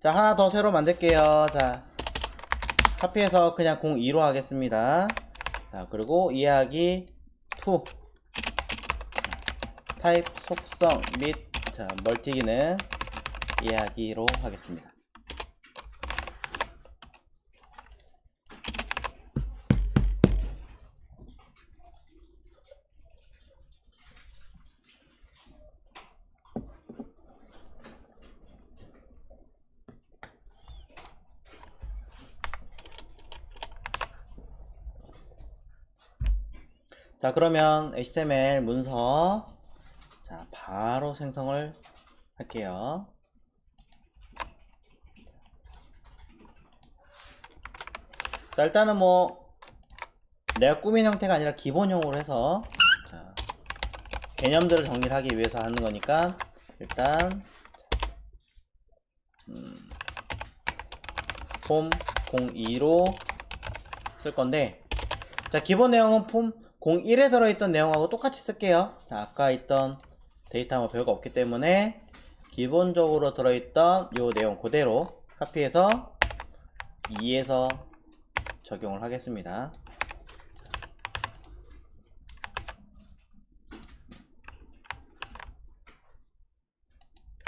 자, 하나 더 새로 만들게요. 자, 카피해서 그냥 02로 하겠습니다. 자, 그리고 이해하기 2 타입 속성 및 자, 멀티 기능 이해하기로 하겠습니다. 자, 그러면 HTML 문서 자, 바로 생성을 할게요. 자, 일단은 뭐 내가 꾸민 형태가 아니라 기본형으로 해서 자, 개념들을 정리를 하기 위해서 하는 거니까 일단 폼 02로 쓸 건데, 자, 기본 내용은 폼 01에 들어있던 내용하고 똑같이 쓸게요. 자, 아까 있던 데이터는 별거 없기 때문에 기본적으로 들어있던 요 내용 그대로 카피해서 2에서 적용을 하겠습니다.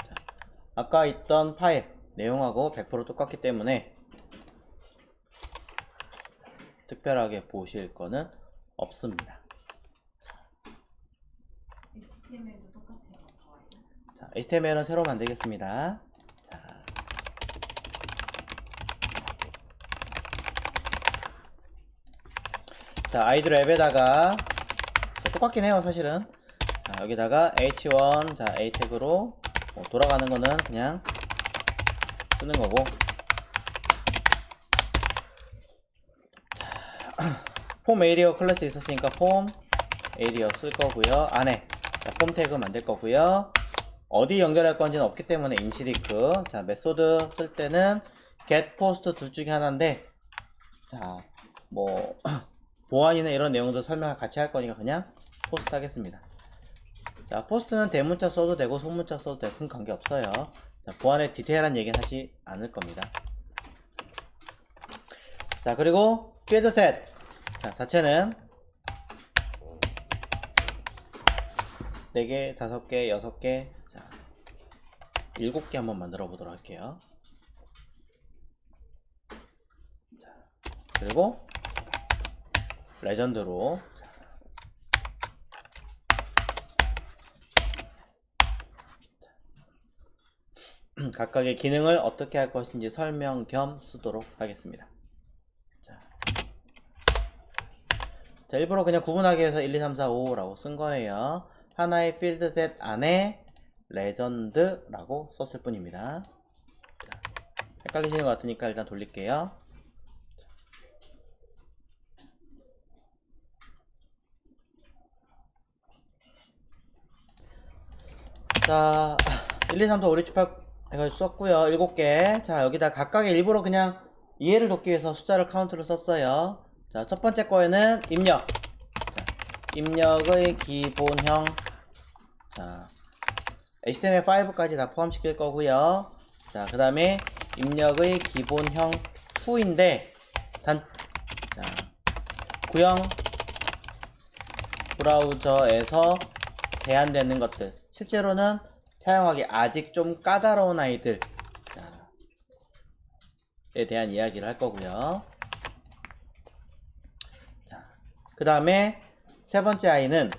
자, 아까 있던 파일 내용하고 100% 똑같기 때문에 특별하게 보실 거는 없습니다. HTML도 똑같아요. 자, HTML은 새로 만들겠습니다. 자, 아이들 앱에다가 똑같긴 해요, 사실은. 자, 여기다가 h1 자, a 태그로 돌아가는 거는 그냥 쓰는 거고. 자, 폼 에리어 클래스 있었으니까 폼 에리어 쓸 거고요. 안에 자, 폼 태그 만들 거고요. 어디 연결할 건지는 없기 때문에 임시리크. 자, 메소드 쓸 때는 get post 둘 중에 하나인데, 자, 뭐 보안이나 이런 내용도 설명을 같이 할 거니까 그냥 포스트 하겠습니다. 자, 포스트는 대문자 써도 되고 소문자 써도 되고 큰 관계 없어요. 자, 보안에 디테일한 얘기는 하지 않을 겁니다. 자, 그리고 필드셋. 자, 자체는 4개, 5개, 6개, 자, 7개 한번 만들어 보도록 할게요. 자, 그리고 레전드로 자, 각각의 기능을 어떻게 할 것인지 설명 겸 쓰도록 하겠습니다. 자, 일부러 그냥 구분하기 위해서 1, 2, 3, 4, 5라고 쓴 거예요. 하나의 필드셋 안에 레전드라고 썼을 뿐입니다. 자, 헷갈리시는 것 같으니까 일단 돌릴게요. 자, 1, 2, 3, 4, 5, 6, 7, 8 해가지고 썼고요. 7개. 자, 여기다 각각의 일부러 그냥 이해를 돕기 위해서 숫자를 카운트를 썼어요. 자, 첫 번째 거에는 입력. 자, 입력의 기본형. 자, HTML5까지 다 포함시킬 거고요. 자, 그 다음에 입력의 기본형 2인데, 자, 구형 브라우저에서 제한되는 것들. 실제로는 사용하기 아직 좀 까다로운 아이들. 자, 에 대한 이야기를 할 거고요. 자, 그 다음에 세 번째 아이는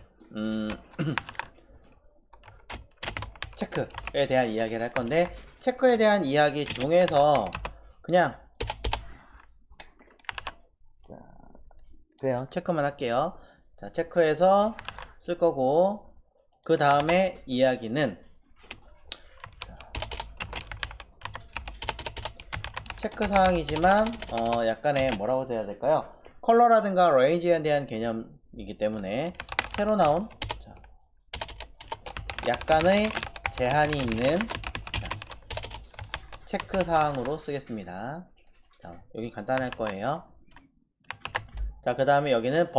체크에 대한 이야기를 할 건데, 체크에 대한 이야기 중에서 그냥 자, 그래요. 체크만 할게요. 자, 체크해서 쓸 거고, 그 다음에 이야기는 자, 체크 사항이지만 약간의 뭐라고 해야 될까요? 컬러라든가 레인지에 대한 개념이기 때문에 새로 나온 자, 약간의 제한이 있는 자, 체크 사항으로 쓰겠습니다. 자, 여기 간단할 거예요. 자, 그 다음에 여기는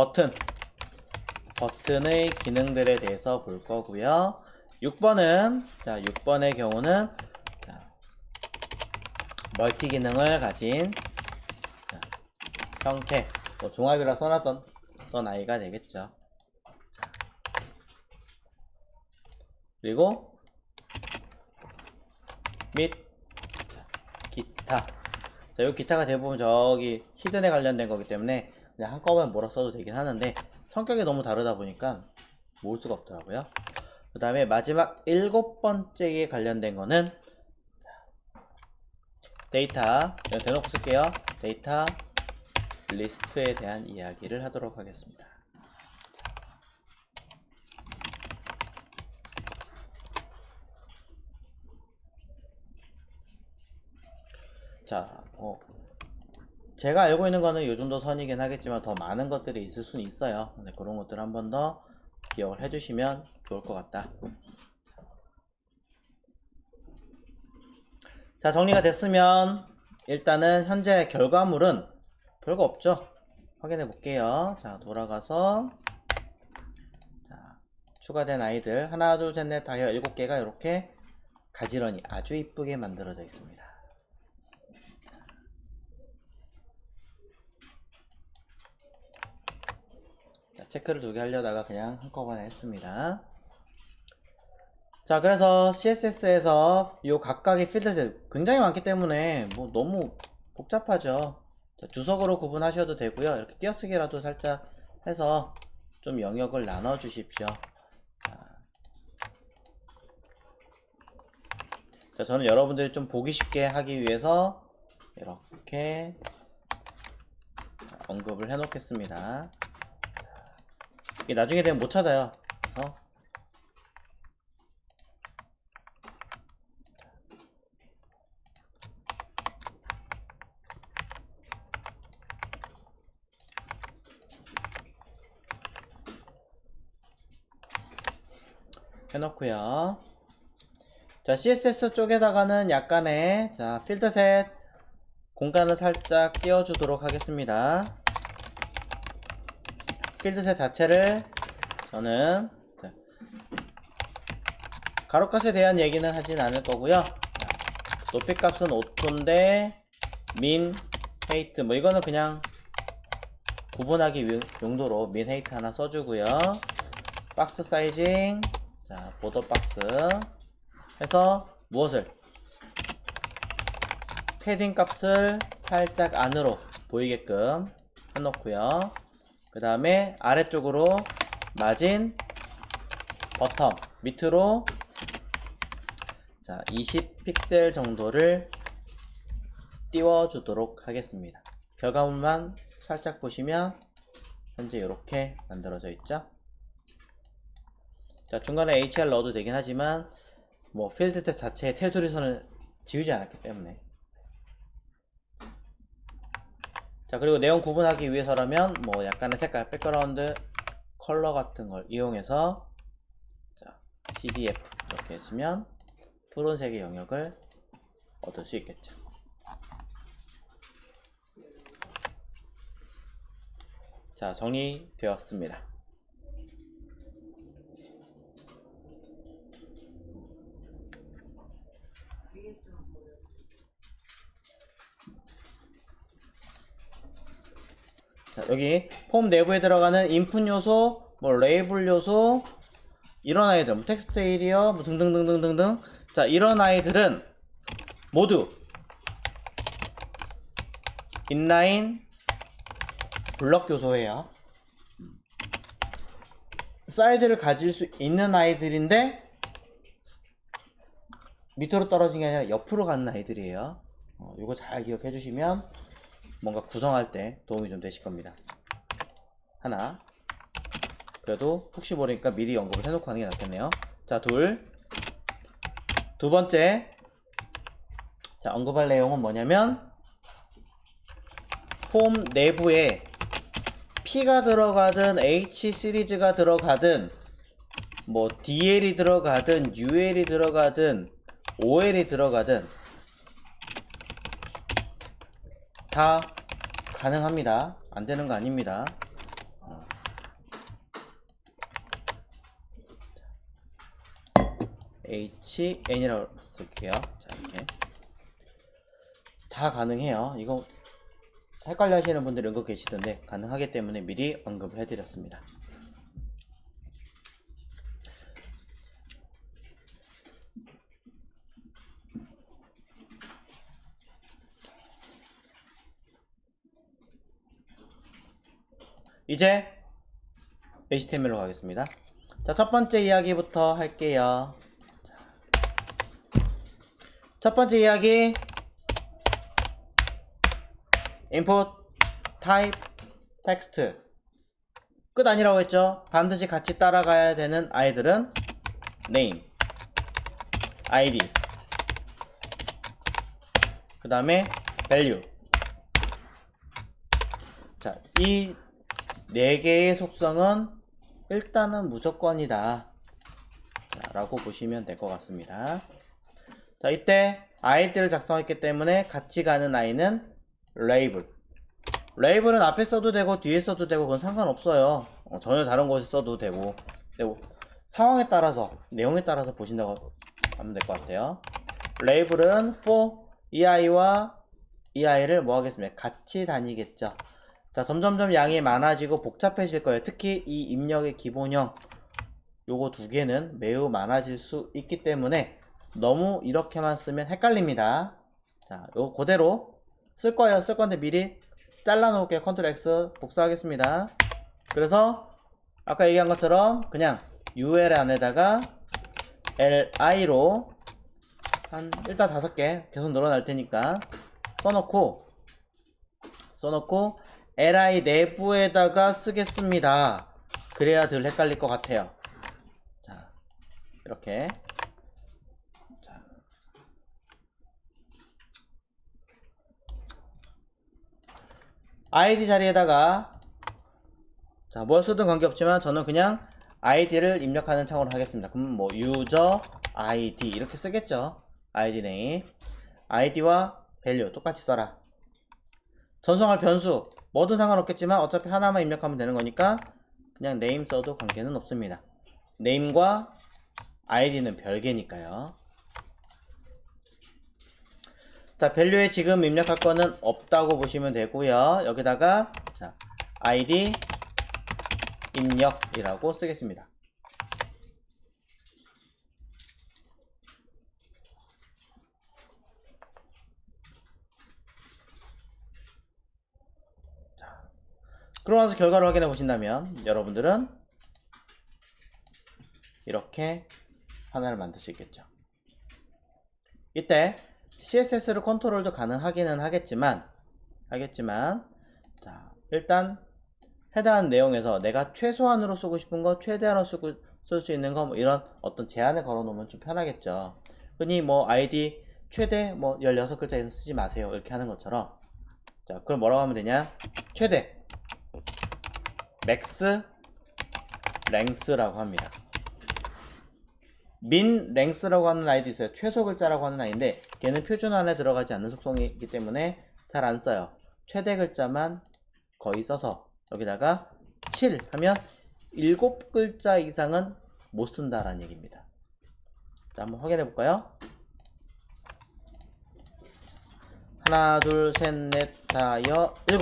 버튼의 기능들에 대해서 볼 거고요. 6번은 자, 6번의 경우는 자, 멀티 기능을 가진 자, 형태, 뭐 종합이라 써놨던 아이가 되겠죠. 자, 그리고 및 자, 기타. 자, 이 기타가 대부분 저기 히든에 관련된 거기 때문에 그냥 한꺼번에 몰아 써도 되긴 하는데 성격이 너무 다르다 보니까 모을 수가 없더라고요. 그 다음에 마지막 7번째에 관련된 거는 데이터, 대놓고 쓸게요. 데이터 리스트에 대한 이야기를 하도록 하겠습니다. 자, 제가 알고 있는 거는 요 정도 선이긴 하겠지만 더 많은 것들이 있을 수는 있어요. 근데 그런 것들 한 번 더 기억을 해주시면 좋을 것 같다. 자, 정리가 됐으면 일단은 현재 결과물은 별거 없죠. 확인해 볼게요. 자, 돌아가서 자, 추가된 아이들 하나 둘 셋 넷 다여 7개가 이렇게 가지런히 아주 이쁘게 만들어져 있습니다. 자, 체크를 2개 하려다가 그냥 한꺼번에 했습니다. 자, 그래서 CSS에서 요 각각의 필드셋 굉장히 많기 때문에 뭐 너무 복잡하죠. 자, 주석으로 구분하셔도 되고요. 이렇게 띄어쓰기라도 살짝 해서 좀 영역을 나눠 주십시오. 자, 저는 여러분들이 좀 보기 쉽게 하기 위해서 이렇게 언급을 해 놓겠습니다. 이게 나중에 되면 못 찾아요. 그래서 해놓고요. 자, CSS 쪽에다가는 약간의 자 필드셋 공간을 살짝 띄워주도록 하겠습니다. 필드셋 자체를 저는 자, 가로값에 대한 얘기는 하진 않을 거고요. 높이값은 5초인데 민, 헤이트 뭐 이거는 그냥 구분하기 용도로 민, 헤이트 하나 써주고요. 박스 사이징 자 보더 박스 해서 무엇을 패딩 값을 살짝 안으로 보이게끔 해놓고요. 그 다음에 아래쪽으로 마진 버텀 밑으로 자 20픽셀 정도를 띄워주도록 하겠습니다. 결과물만 살짝 보시면 현재 이렇게 만들어져 있죠. 자, 중간에 HR 넣어도 되긴 하지만 뭐 필드셋 자체에 테두리 선을 지우지 않았기 때문에 자, 그리고 내용 구분하기 위해서라면 뭐 약간의 색깔 백그라운드 컬러 같은 걸 이용해서 자, CDF 이렇게 해주면 푸른색의 영역을 얻을 수 있겠죠. 자, 정리되었습니다. 자, 여기 폼 내부에 들어가는 인풋 요소, 뭐 레이블 요소 이런 아이들, 뭐 텍스트 에리어, 뭐 등등등등등등. 자, 이런 아이들은 모두 인라인 블럭 요소예요. 사이즈를 가질 수 있는 아이들인데 밑으로 떨어진 게 아니라 옆으로 가는 아이들이에요. 이거 잘 기억해 주시면 뭔가 구성할 때 도움이 좀 되실 겁니다. 하나. 그래도 혹시 모르니까 미리 언급을 해놓고 하는 게 낫겠네요. 자, 두 번째. 자, 언급할 내용은 뭐냐면 폼 내부에 P가 들어가든 H 시리즈가 들어가든 뭐 DL이 들어가든 UL이 들어가든 OL이 들어가든 다 가능합니다. 안 되는 거 아닙니다. HN이라고 쓸게요. 자, 이렇게 다 가능해요. 이거 헷갈려 하시는 분들이 은근 계시던데 가능하기 때문에 미리 언급을 해드렸습니다. 이제 HTML로 가겠습니다. 자, 첫 번째 이야기부터 할게요. 첫 번째 이야기 input type text 끝 아니라고 했죠. 반드시 같이 따라가야 되는 아이들은 name, id, 그 다음에 value. 자, 이 4개의 속성은 일단은 무조건이다 자, 라고 보시면 될 것 같습니다. 자, 이때 id를 작성했기 때문에 같이 가는 i는 label. label은 앞에 써도 되고 뒤에 써도 되고 그건 상관없어요. 전혀 다른 곳에 써도 되고 상황에 따라서 내용에 따라서 보신다고 하면 될 것 같아요. label은 for 이 아이와 이 아이를 뭐 하겠습니까? 같이 다니겠죠. 자, 점점점 양이 많아지고 복잡해질 거예요. 특히 이 입력의 기본형 요거 2개는 매우 많아질 수 있기 때문에 너무 이렇게만 쓰면 헷갈립니다. 자, 요거 그대로 쓸 거예요. 쓸 건데 미리 잘라 놓을게요. 컨트롤 X 복사하겠습니다. 그래서 아까 얘기한 것처럼 그냥 UL 안에다가 LI로 한 일단 5개 계속 늘어날 테니까 써놓고 LI 내부에다가 쓰겠습니다. 그래야 덜 헷갈릴 것 같아요. 자, 이렇게. 자. ID 자리에다가 자, 뭘 쓰든 관계없지만 저는 그냥 ID를 입력하는 창으로 하겠습니다. 그럼 뭐 user ID 이렇게 쓰겠죠. ID name. ID와 value 똑같이 써라. 전송할 변수 뭐든 상관없겠지만 어차피 하나만 입력하면 되는 거니까 그냥 name 써도 관계는 없습니다. name과 id는 별개니까요. 자, value에 지금 입력할 거는 없다고 보시면 되고요. 여기다가 자, id 입력이라고 쓰겠습니다. 그러고 나서 결과를 확인해 보신다면 여러분들은 이렇게 하나를 만들 수 있겠죠. 이때 CSS를 컨트롤도 가능하기는 하겠지만 자, 일단 해당하는 내용에서 내가 최소한으로 쓰고 싶은 거 최대한으로 쓸 수 있는 거 뭐 이런 어떤 제한을 걸어 놓으면 좀 편하겠죠. 흔히 뭐 ID 최대 뭐 16글자 이상 쓰지 마세요 이렇게 하는 것처럼. 자, 그럼 뭐라고 하면 되냐? 최대 max length라고 합니다. min length라고 하는 아이도 있어요. 최소 글자라고 하는 아이인데 걔는 표준 안에 들어가지 않는 속성이기 때문에 잘 안 써요. 최대 글자만 거의 써서 여기다가 7 하면 7글자 이상은 못 쓴다라는 얘기입니다. 자, 한번 확인해 볼까요? 하나, 둘, 셋, 넷, 다, 여, 7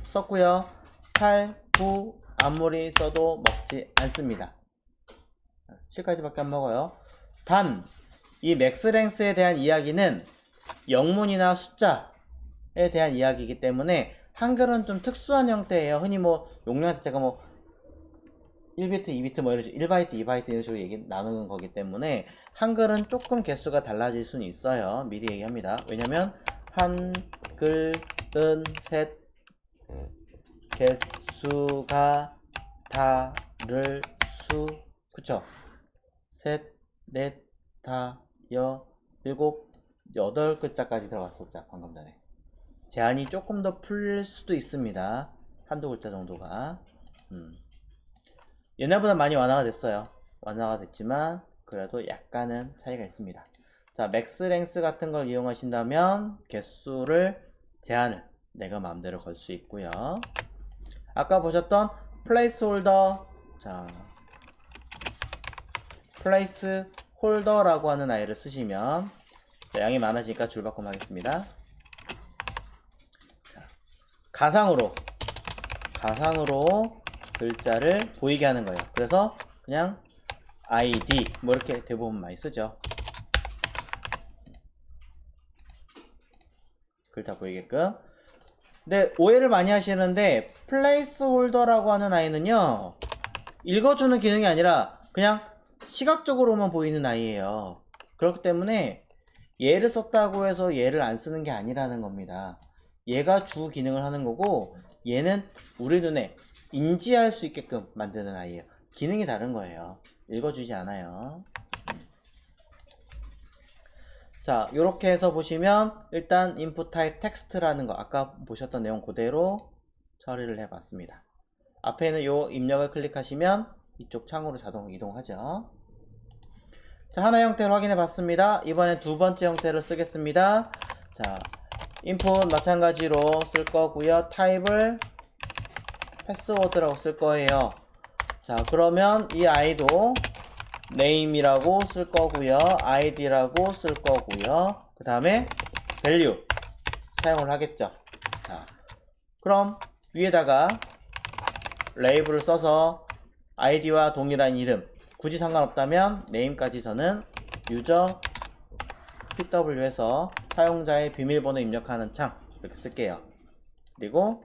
썼고요. 8, 9 아무리 써도 먹지 않습니다. 7까지밖에 안 먹어요. 단, 이 맥스랭스에 대한 이야기는 영문이나 숫자에 대한 이야기이기 때문에 한글은 좀 특수한 형태예요. 흔히 뭐 용량 자체가 뭐 1비트, 2비트 뭐 이런 식으로 1바이트, 2바이트 이런 식으로 얘기 나누는 거기 때문에 한글은 조금 개수가 달라질 수는 있어요. 미리 얘기합니다. 왜냐면 한글은 셋 개수가 다를 수 그쵸? 셋, 넷, 다, 여, 7, 8글자까지 들어갔었죠. 방금 전에. 제한이 조금 더 풀릴 수도 있습니다. 한두 글자 정도가. 옛날보다 많이 완화가 됐어요. 완화가 됐지만 그래도 약간은 차이가 있습니다. 자, 맥스랭스 같은 걸 이용하신다면 개수를 제한을 내가 마음대로 걸 수 있고요. 아까 보셨던 플레이스홀더, 자, 플레이스홀더라고 하는 아이를 쓰시면 자, 양이 많아지니까 줄바꿈 하겠습니다. 가상으로 글자를 보이게 하는 거예요. 그래서 그냥 id 뭐 이렇게 대부분 많이 쓰죠. 글자 보이게끔. 근데 오해를 많이 하시는데 플레이스 홀더라고 하는 아이는요, 읽어주는 기능이 아니라 그냥 시각적으로만 보이는 아이예요. 그렇기 때문에 얘를 썼다고 해서 얘를 안 쓰는 게 아니라는 겁니다. 얘가 주 기능을 하는 거고 얘는 우리 눈에 인지할 수 있게끔 만드는 아이예요. 기능이 다른 거예요. 읽어주지 않아요. 자, 요렇게 해서 보시면 일단 input type text라는 거 아까 보셨던 내용 그대로 처리를 해봤습니다. 앞에 있는 요 입력을 클릭하시면 이쪽 창으로 자동 이동하죠. 자, 하나 형태를 확인해 봤습니다. 이번엔 두 번째 형태를 쓰겠습니다. 자, input 마찬가지로 쓸 거고요. 타입을 패스워드라고 쓸 거예요. 자, 그러면 이 아이도 name이라고 쓸 거고요. id라고 쓸 거고요. 그 다음에 value 사용을 하겠죠. 자, 그럼 위에다가 레이블을 써서 id와 동일한 이름, 굳이 상관없다면 name까지 저는 user pw에서 사용자의 비밀번호 입력하는 창 이렇게 쓸게요. 그리고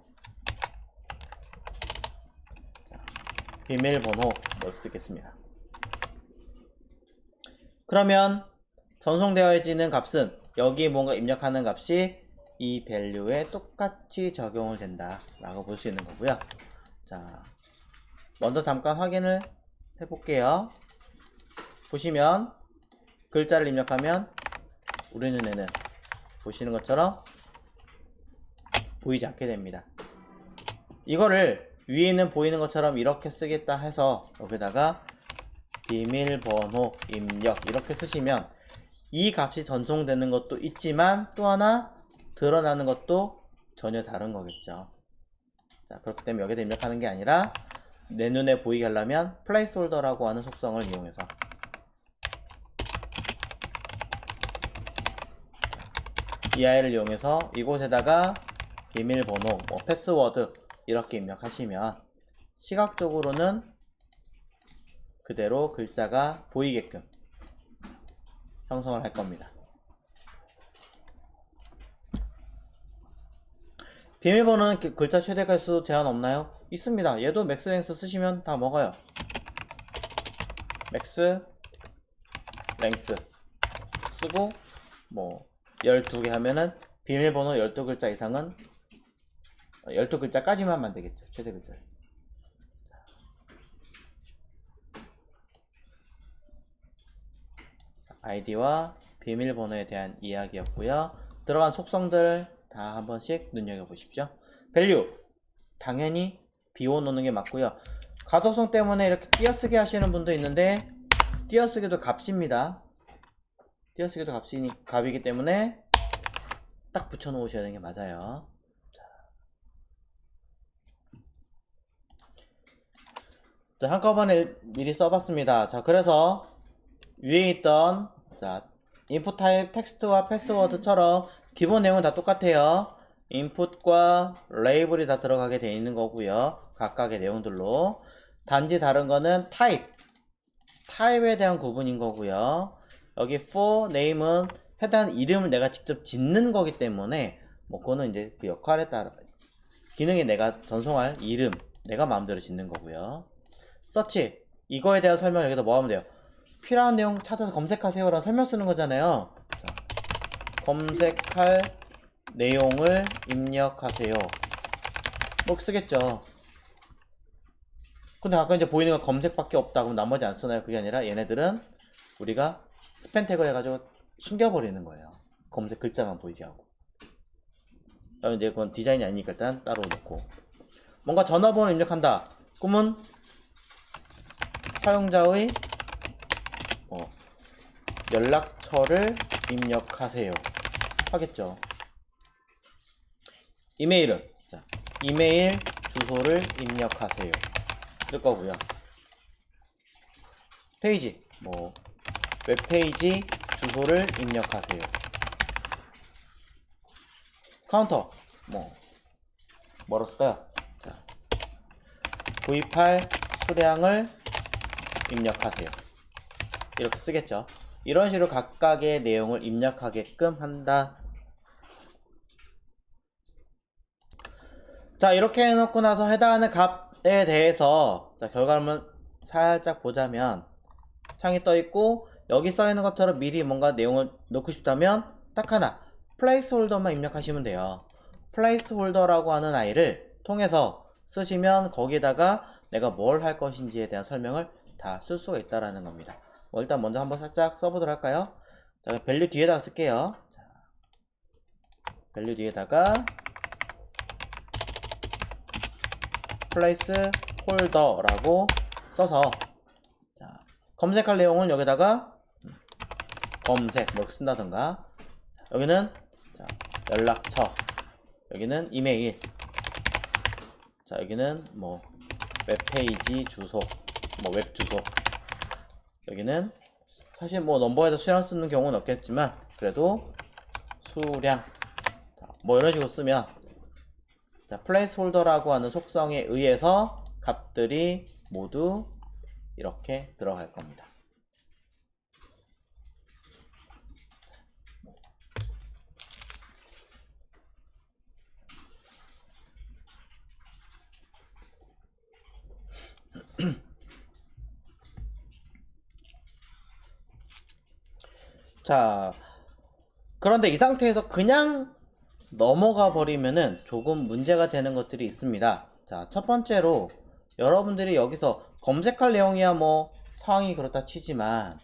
비밀번호 이렇게 쓰겠습니다. 그러면 전송되어지는 값은 여기 뭔가 입력하는 값이 이 value에 똑같이 적용을 된다 라고 볼 수 있는 거고요. 자, 먼저 잠깐 확인을 해볼게요. 보시면 글자를 입력하면 우리 눈에는 보시는 것처럼 보이지 않게 됩니다. 이거를 위에는 보이는 것처럼 이렇게 쓰겠다 해서 여기다가 비밀번호 입력 이렇게 쓰시면 이 값이 전송되는 것도 있지만 또 하나 드러나는 것도 전혀 다른 거겠죠. 자, 그렇기 때문에 여기다 입력하는 게 아니라 내 눈에 보이게 하려면 placeholder라고 하는 속성을 이용해서 이 아이를 이용해서 이곳에다가 비밀번호, 패스워드 이렇게 입력하시면 시각적으로는 그대로 글자가 보이게끔 형성을 할 겁니다. 비밀번호는 글자 최대 가수 제한 없나요? 있습니다. 얘도 맥스랭스 쓰시면 다 먹어요. 맥스 랭스 쓰고 뭐 12개 하면은 비밀번호 12글자 이상은 12글자까지만 만들겠죠. 최대 글자. 아이디와 비밀번호에 대한 이야기였고요. 들어간 속성들 다 한 번씩 눈여겨보십시오. value 당연히 비워놓는 게 맞고요. 가독성 때문에 이렇게 띄어쓰기 하시는 분도 있는데 띄어쓰기도 값입니다. 띄어쓰기도 값이기 때문에 딱 붙여놓으셔야 되는 게 맞아요. 자, 한꺼번에 미리 써봤습니다. 자, 그래서 위에 있던 자 input type 텍스트와 패스워드처럼 기본 내용은 다 똑같아요. input과 레이블이 다 들어가게 되어 있는 거고요. 각각의 내용들로. 단지 다른 거는 타입에 대한 구분인 거고요. 여기 for name은 해당 이름을 내가 직접 짓는 거기 때문에 뭐 그거는 이제 그 역할에 따라 기능에 내가 전송할 이름 내가 마음대로 짓는 거고요. search 이거에 대한 설명 여기다 뭐 하면 돼요? 필요한 내용 찾아서 검색하세요 라는 설명 쓰는 거잖아요. 자, 검색할 내용을 입력하세요 이렇게 쓰겠죠. 근데 아까 이제 보이는 건 검색밖에 없다 그럼 나머지 안 쓰나요? 그게 아니라 얘네들은 우리가 스팸 태그를 해가지고 숨겨버리는 거예요. 검색 글자만 보이게 하고. 그다음에 이제 그건 디자인이 아니니까 일단 따로 놓고, 뭔가 전화번호 입력한다 그러면 사용자의 연락처를 입력하세요 하겠죠. 이메일은 자, 이메일 주소를 입력하세요 쓸 거고요. 페이지 뭐 웹페이지 주소를 입력하세요. 카운터 뭐 뭐로 쓸까요? 자, 구입할 수량을 입력하세요. 이렇게 쓰겠죠. 이런 식으로 각각의 내용을 입력하게끔 한다. 자, 이렇게 해놓고 나서 해당하는 값에 대해서 자, 결과물을 살짝 보자면 창이 떠있고 여기 써있는 것처럼 미리 뭔가 내용을 넣고 싶다면 딱 하나 플레이스홀더만 입력하시면 돼요. 플레이스홀더라고 하는 아이를 통해서 쓰시면 거기에다가 내가 뭘 할 것인지에 대한 설명을 다 쓸 수가 있다라는 겁니다. 일단 먼저 한번 살짝 써보도록 할까요? 자, 밸류 뒤에다가 쓸게요. 자, 밸류 뒤에다가 플레이스 홀더라고 써서 자, 검색할 내용을 여기다가 검색 뭐 이렇게 쓴다던가 자, 여기는 자, 연락처 여기는 이메일 자 여기는 뭐 웹페이지 주소 뭐 웹 주소 여기는 사실 뭐 넘버에다 수량 쓰는 경우는 없겠지만 그래도 수량 자, 뭐 이런 식으로 쓰면 자, 플레이스홀더라고 하는 속성에 의해서 값들이 모두 이렇게 들어갈 겁니다. 자, 그런데 이 상태에서 그냥 넘어가 버리면은 조금 문제가 되는 것들이 있습니다. 자, 첫 번째로 여러분들이 여기서 검색할 내용이야 뭐 상황이 그렇다 치지만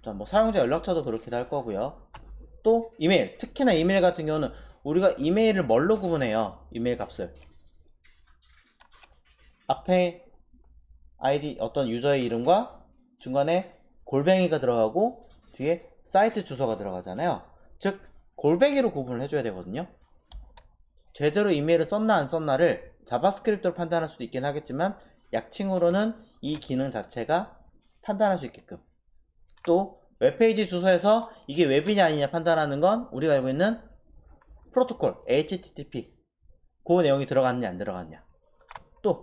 자, 뭐 사용자 연락처도 그렇게도 할 거고요. 또 이메일, 특히나 이메일 같은 경우는 우리가 이메일을 뭘로 구분해요? 이메일 값을 앞에 아이디 어떤 유저의 이름과 중간에 골뱅이가 들어가고 뒤에 사이트 주소가 들어가잖아요. 즉 골뱅이로 구분을 해줘야 되거든요. 제대로 이메일을 썼나 안 썼나를 자바스크립트로 판단할 수도 있긴 하겠지만 약칭으로는 이 기능 자체가 판단할 수 있게끔 또 웹페이지 주소에서 이게 웹이냐 아니냐 판단하는 건 우리가 알고 있는 프로토콜 HTTP 그 내용이 들어갔냐 안 들어갔냐 또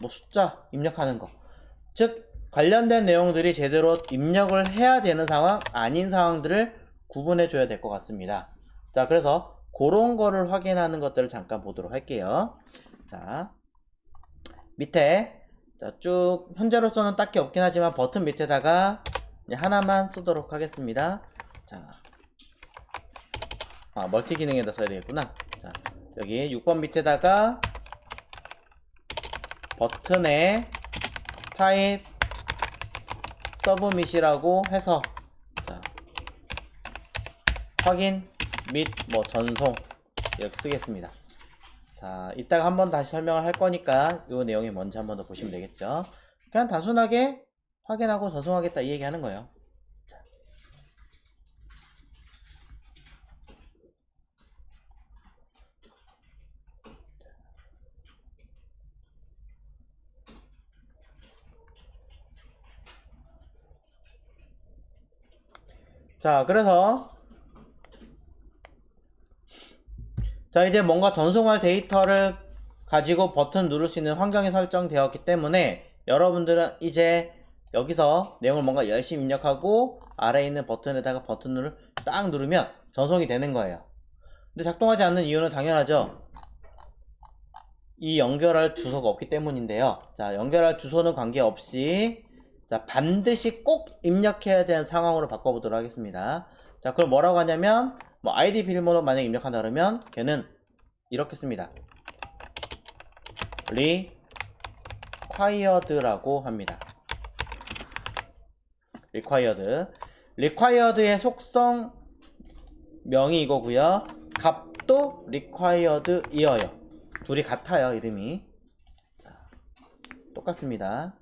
뭐 숫자 입력하는 거 즉 관련된 내용들이 제대로 입력을 해야 되는 상황 아닌 상황들을 구분해 줘야 될 것 같습니다. 자, 그래서 그런 거를 확인하는 것들을 잠깐 보도록 할게요. 자, 밑에 자, 쭉 현재로서는 딱히 없긴 하지만 버튼 밑에다가 하나만 쓰도록 하겠습니다. 자, 멀티 기능에다 써야 되겠구나. 자, 여기 6번 밑에다가 버튼에 타입 서브밋이라고 해서 자, 확인 및 뭐 전송 이렇게 쓰겠습니다. 자, 이따가 한번 다시 설명을 할 거니까 이 내용이 뭔지 한번 더 보시면 되겠죠. 그냥 단순하게 확인하고 전송하겠다 이 얘기 하는 거예요. 자, 그래서 자, 이제 뭔가 전송할 데이터를 가지고 버튼 누를 수 있는 환경이 설정되었기 때문에 여러분들은 이제 여기서 내용을 뭔가 열심히 입력하고 아래에 있는 버튼에다가 버튼을 딱 누르면 전송이 되는 거예요. 근데 작동하지 않는 이유는 당연하죠. 이 연결할 주소가 없기 때문인데요. 자, 연결할 주소는 관계없이 자, 반드시 꼭 입력해야 되는 상황으로 바꿔보도록 하겠습니다. 자, 그럼 뭐라고 하냐면 뭐 아이디 비밀번호 만약 입력한다 그러면 걔는 이렇게 씁니다. required라고 합니다. required의 속성 명이 이거고요. 값도 required이어요. 둘이 같아요, 이름이. 자, 똑같습니다.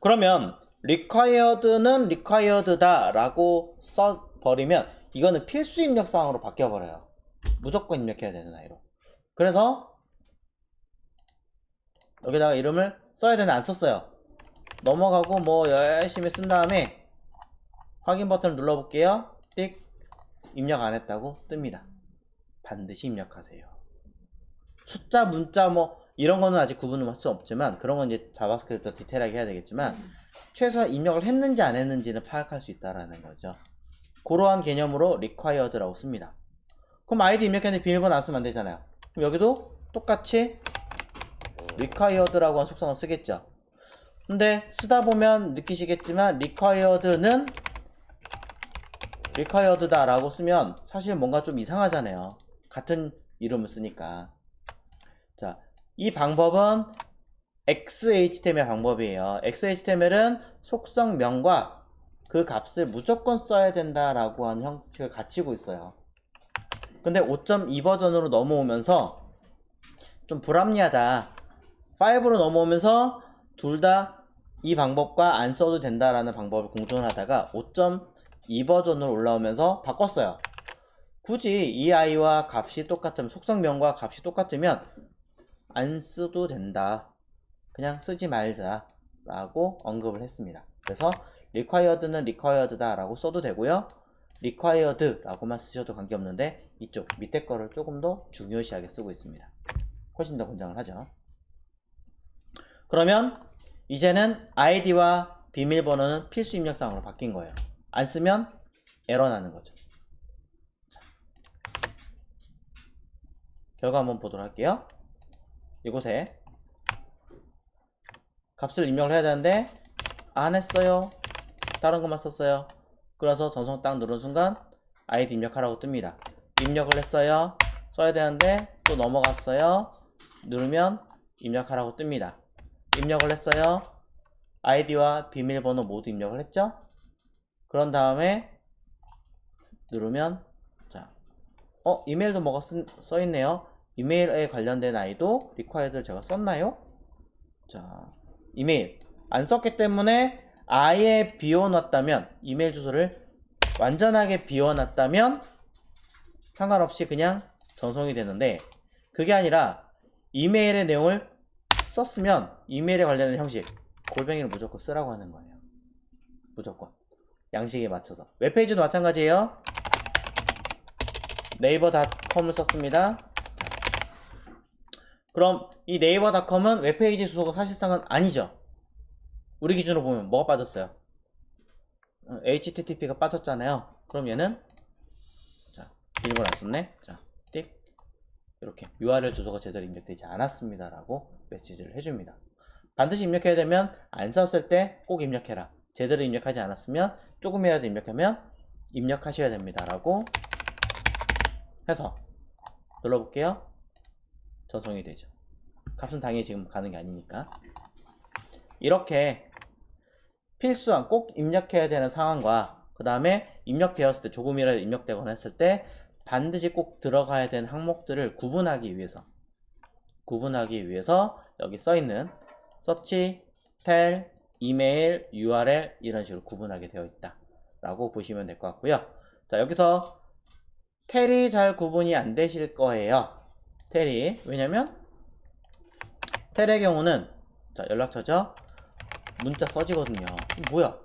그러면 required는 required다 라고 써버리면 이거는 필수 입력 사항으로 바뀌어버려요. 무조건 입력해야 되는 아이로. 그래서 여기다가 이름을 써야 되나 안 썼어요. 넘어가고 뭐 열심히 쓴 다음에 확인 버튼을 눌러볼게요. 띡 입력 안 했다고 뜹니다. 반드시 입력하세요. 숫자, 문자 뭐 이런 거는 아직 구분을 할 수 없지만 그런 건 이제 자바스크립트 디테일하게 해야 되겠지만 최소한 입력을 했는지 안 했는지는 파악할 수 있다라는 거죠. 그러한 개념으로 required라고 씁니다. 그럼 아이디 입력했는데 비밀번호 안 쓰면 안 되잖아요. 그럼 여기도 똑같이 required라고 하는 속성을 쓰겠죠. 근데 쓰다 보면 느끼시겠지만 required다 라고 쓰면 사실 뭔가 좀 이상하잖아요. 같은 이름을 쓰니까. 자, 이 방법은 XHTML 방법이에요. XHTML은 속성명과 그 값을 무조건 써야 된다라고 하는 형식을 갖추고 있어요. 근데 5.2 버전으로 넘어오면서 좀 불합리하다. 5로 넘어오면서 둘 다 이 방법과 안 써도 된다라는 방법을 공존하다가 5.2 버전으로 올라오면서 바꿨어요. 굳이 이 아이와 값이 똑같으면, 속성명과 값이 똑같으면 안 써도 된다. 그냥 쓰지 말자 라고 언급을 했습니다. 그래서 required는 required다 라고 써도 되고요. required 라고만 쓰셔도 관계없는데 이쪽 밑에 거를 조금 더 중요시하게 쓰고 있습니다. 훨씬 더 권장을 하죠. 그러면 이제는 아이디와 비밀번호는 필수 입력사항으로 바뀐 거예요. 안 쓰면 에러 나는 거죠. 자, 결과 한번 보도록 할게요. 이곳에 값을 입력을 해야 되는데 안 했어요. 다른 것만 썼어요. 그래서 전송 딱 누른 순간 아이디 입력하라고 뜹니다. 입력을 했어요. 써야 되는데 또 넘어갔어요. 누르면 입력하라고 뜹니다. 입력을 했어요. 아이디와 비밀번호 모두 입력을 했죠. 그런 다음에 누르면 자, 이메일도 뭐가 써있네요. 이메일에 관련된 아이도 required를 제가 썼나요? 자, 이메일 안 썼기 때문에 아예 비워놨다면, 이메일 주소를 완전하게 비워놨다면 상관없이 그냥 전송이 되는데, 그게 아니라 이메일의 내용을 썼으면 이메일에 관련된 형식 골뱅이를 무조건 쓰라고 하는 거예요. 무조건 양식에 맞춰서. 웹페이지도 마찬가지예요. 네이버닷컴을 썼습니다. 그럼 이 네이버닷컴은 웹페이지 주소가 사실상은 아니죠. 우리 기준으로 보면 뭐가 빠졌어요? HTTP가 빠졌잖아요. 그럼 얘는 자, 비밀번호 안 썼네. 자, 띡 이렇게 URL 주소가 제대로 입력되지 않았습니다 라고 메시지를 해줍니다. 반드시 입력해야 되면 안 썼을 때 꼭 입력해라. 제대로 입력하지 않았으면 조금이라도 입력하면 입력하셔야 됩니다 라고 해서 눌러볼게요. 전송이 되죠. 값은 당연히 지금 가는 게 아니니까. 이렇게 필수한 꼭 입력해야 되는 상황과 그 다음에 입력되었을 때, 조금이라도 입력되거나 했을 때 반드시 꼭 들어가야 되는 항목들을 구분하기 위해서 여기 써있는 서치, 텔, 이메일, URL 이런 식으로 구분하게 되어 있다 라고 보시면 될 것 같고요. 자, 여기서 텔이 잘 구분이 안 되실 거예요. 텔이. 왜냐면 텔의 경우는 자, 연락처죠. 문자 써지거든요. 뭐야?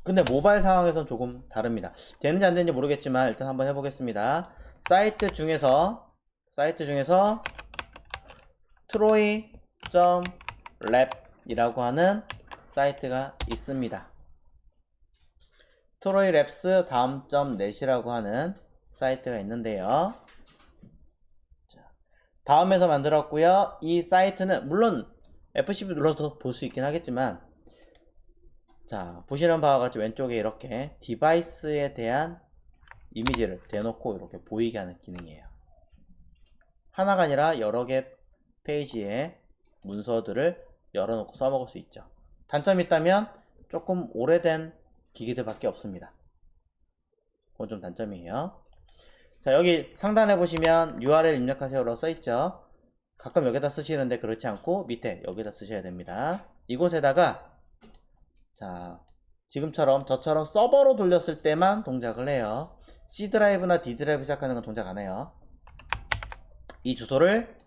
근데 모바일 상황에서는 조금 다릅니다. 되는지 안 되는지 모르겠지만 일단 한번 해보겠습니다. 사이트 중에서 troy.lab 이라고 하는 사이트가 있습니다. troylabs 다음 .net이라고 하는 사이트가 있는데요. 자, 다음에서 만들었고요. 이 사이트는 물론 F12 눌러서 볼 수 있긴 하겠지만, 자, 보시는 바와 같이 왼쪽에 이렇게 디바이스에 대한 이미지를 대놓고 이렇게 보이게 하는 기능이에요. 하나가 아니라 여러 개 페이지에 문서들을 열어놓고 써먹을 수 있죠. 단점이 있다면 조금 오래된 기기들밖에 없습니다. 그건 좀 단점이에요. 자, 여기 상단에 보시면 URL 입력하세요라고 써있죠. 가끔 여기다 쓰시는데 그렇지 않고 밑에 여기다 쓰셔야 됩니다. 이곳에다가 자, 지금처럼 저처럼 서버로 돌렸을 때만 동작을 해요. C 드라이브나 D 드라이브 시작하는 건 동작 안 해요. 이 주소를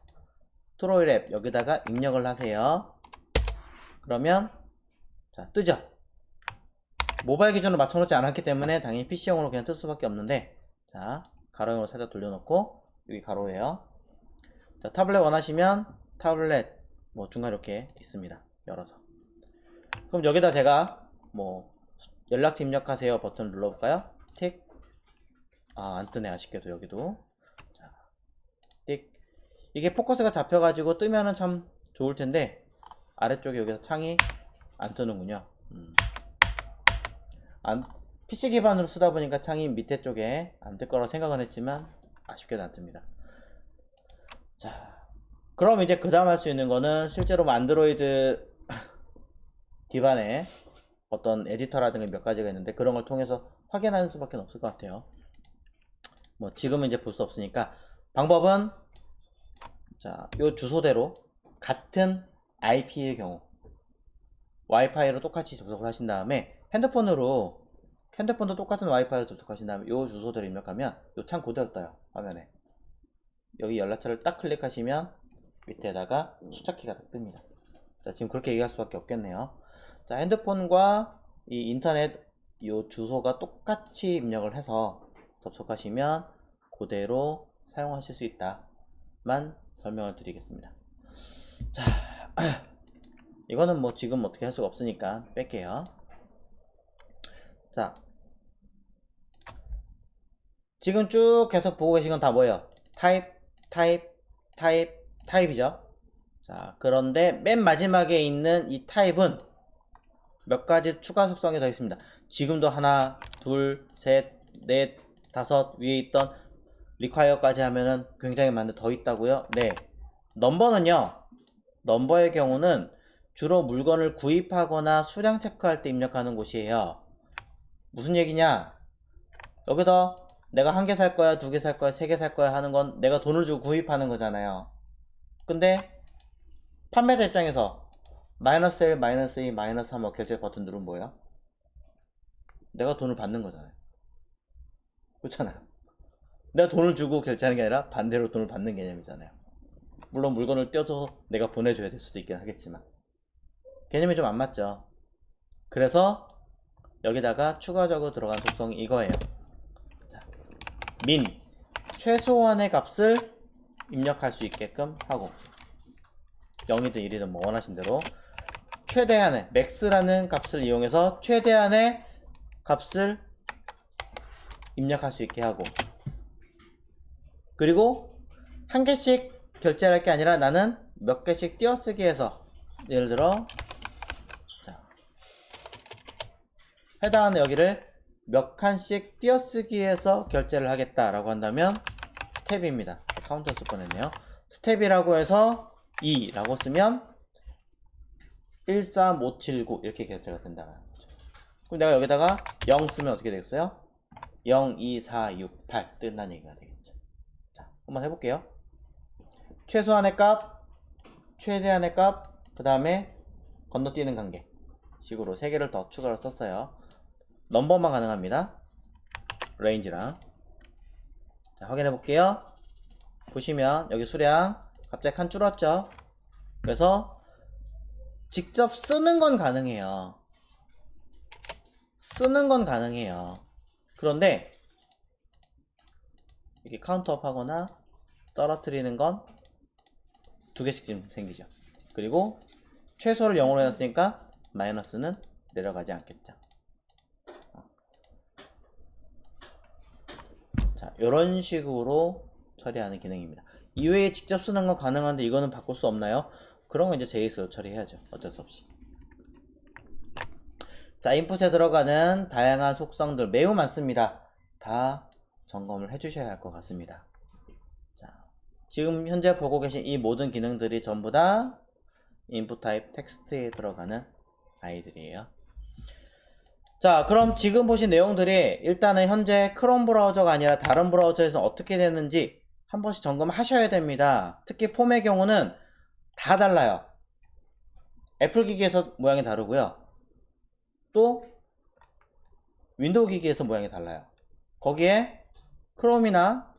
troylab 여기다가 입력을 하세요. 그러면 자, 뜨죠. 모바일 기준으로 맞춰놓지 않았기 때문에 당연히 PC용으로 그냥 뜰 수밖에 없는데, 자, 가로용으로 살짝 돌려놓고, 여기 가로예요. 자, 타블렛 원하시면 타블렛 뭐 중간 이렇게 있습니다. 열어서. 그럼 여기다 제가 뭐 연락처 입력하세요 버튼 눌러볼까요? 틱. 아, 안 뜨네. 아쉽게도 여기도. 자, 틱. 이게 포커스가 잡혀가지고 뜨면은 참 좋을 텐데 아래쪽에 여기서 창이 안 뜨는군요. PC 기반으로 쓰다 보니까 창이 밑에 쪽에 안 뜰 거라고 생각은 했지만 아쉽게도 안 뜹니다. 자, 그럼 이제 그 다음 할 수 있는 거는 실제로 뭐 안드로이드 기반의 어떤 에디터라든가 몇 가지가 있는데 그런 걸 통해서 확인하는 수밖에 없을 것 같아요. 뭐 지금은 이제 볼 수 없으니까 방법은 자, 요 주소대로 같은 IP일 경우 와이파이로 똑같이 접속을 하신 다음에 핸드폰도 똑같은 와이파이로 접속하신 다음에 요 주소대로 입력하면 요 창 그대로 떠요. 화면에. 여기 연락처를 딱 클릭하시면 밑에다가 숫자키가 딱 뜹니다. 자, 지금 그렇게 얘기할 수밖에 없겠네요. 자, 핸드폰과 이 인터넷 요 주소가 똑같이 입력을 해서 접속하시면 그대로 사용하실 수 있다만 설명을 드리겠습니다. 자, 이거는 뭐 지금 어떻게 할 수가 없으니까 뺄게요. 자, 지금 쭉 계속 보고 계신 건 다 뭐예요? 타입이죠. 자, 그런데 맨 마지막에 있는 이 타입은 몇 가지 추가 속성이 더 있습니다. 지금도 하나, 둘, 셋, 넷, 다섯 위에 있던 require까지 하면은 굉장히 많은데 더 있다고요? 네. 넘버의 경우는 주로 물건을 구입하거나 수량 체크할 때 입력하는 곳이에요. 무슨 얘기냐? 여기다 내가 1개 살 거야, 2개 살 거야, 3개 살 거야 하는 건 내가 돈을 주고 구입하는 거잖아요. 근데 판매자 입장에서 마이너스 1, 마이너스 2, 마이너스 3 결제 버튼 누르면 뭐예요? 내가 돈을 받는 거잖아요. 그렇잖아요. 내가 돈을 주고 결제하는 게 아니라 반대로 돈을 받는 개념이잖아요. 물론 물건을 떼어서 내가 보내줘야 될 수도 있긴 하겠지만 개념이 좀 안 맞죠. 그래서 여기다가 추가적으로 들어간 속성이 이거예요. 자, min 최소한의 값을 입력할 수 있게끔 하고 0이든 1이든 뭐 원하신 대로 최대한의 max라는 값을 이용해서 최대한의 값을 입력할 수 있게 하고 그리고 한 개씩 결제를 할 게 아니라 나는 몇 개씩 띄어쓰기 해서 예를 들어 자, 해당하는 여기를 몇 칸씩 띄어쓰기 해서 결제를 하겠다라고 한다면 스텝입니다. 카운터 쓸 뻔했네요. 스텝이라고 해서 2라고 쓰면 13579 이렇게 결제가 된다는 거죠. 그럼 내가 여기다가 0 쓰면 어떻게 되겠어요? 0, 2, 4, 6, 8 뜬다는 얘기가 되겠죠. 자, 한번 해볼게요. 최소한의 값, 최대한의 값, 그 다음에 건너뛰는 관계 식으로 3개를 더 추가로 썼어요. 넘버만 가능합니다. 레인지랑. 자, 확인해 볼게요. 보시면 여기 수량 갑자기 칸 줄었죠. 그래서 직접 쓰는 건 가능해요. 그런데 이렇게 카운트업 하거나 떨어뜨리는 건 2개씩 지금 생기죠. 그리고 최소를 0으로 해놨으니까 마이너스는 내려가지 않겠죠. 자, 이런 식으로 처리하는 기능입니다. 이외에 직접 쓰는 건 가능한데 이거는 바꿀 수 없나요? 그런 건 이제 JS로 처리해야죠. 어쩔 수 없이. 자, 인풋에 들어가는 다양한 속성들 매우 많습니다. 다 점검을 해주셔야 할 것 같습니다. 자, 지금 현재 보고 계신 이 모든 기능들이 전부 다 인풋 타입 텍스트에 들어가는 아이들이에요. 자, 그럼 지금 보신 내용들이 일단은 현재 크롬 브라우저가 아니라 다른 브라우저에서 어떻게 되는지 한 번씩 점검하셔야 됩니다. 특히 폼의 경우는 다 달라요. 애플 기기에서 모양이 다르고요. 또 윈도우 기기에서 모양이 달라요. 거기에 크롬이나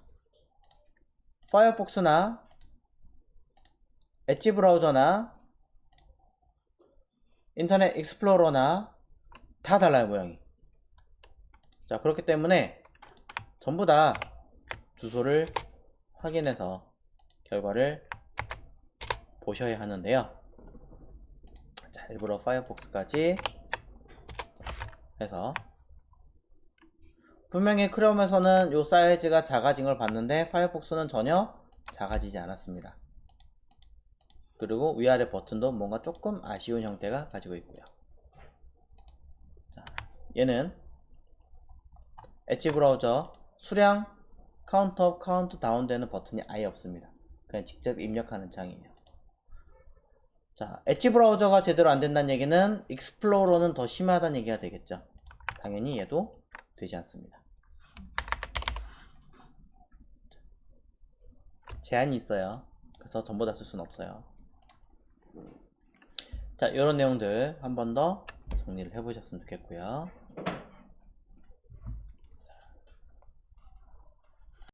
파이어폭스나 엣지 브라우저나 인터넷 익스플로러나 다 달라요, 모양이. 자, 그렇기 때문에 전부 다 주소를 확인해서 결과를 보셔야 하는데요. 자, 일부러 파이어폭스까지 해서 분명히 크롬에서는 요 사이즈가 작아진 걸 봤는데 파이어폭스는 전혀 작아지지 않았습니다. 그리고 위아래 버튼도 뭔가 조금 아쉬운 형태가 가지고 있고요. 자, 얘는 엣지 브라우저 수량 카운트업, 카운트 다운 되는 버튼이 아예 없습니다. 그냥 직접 입력하는 창이에요. 자, 엣지 브라우저가 제대로 안 된다는 얘기는 익스플로러는 더 심하다는 얘기가 되겠죠. 당연히 얘도 되지 않습니다. 제한이 있어요. 그래서 전부 다 쓸 수는 없어요. 자, 이런 내용들 한 번 더 정리를 해보셨으면 좋겠고요.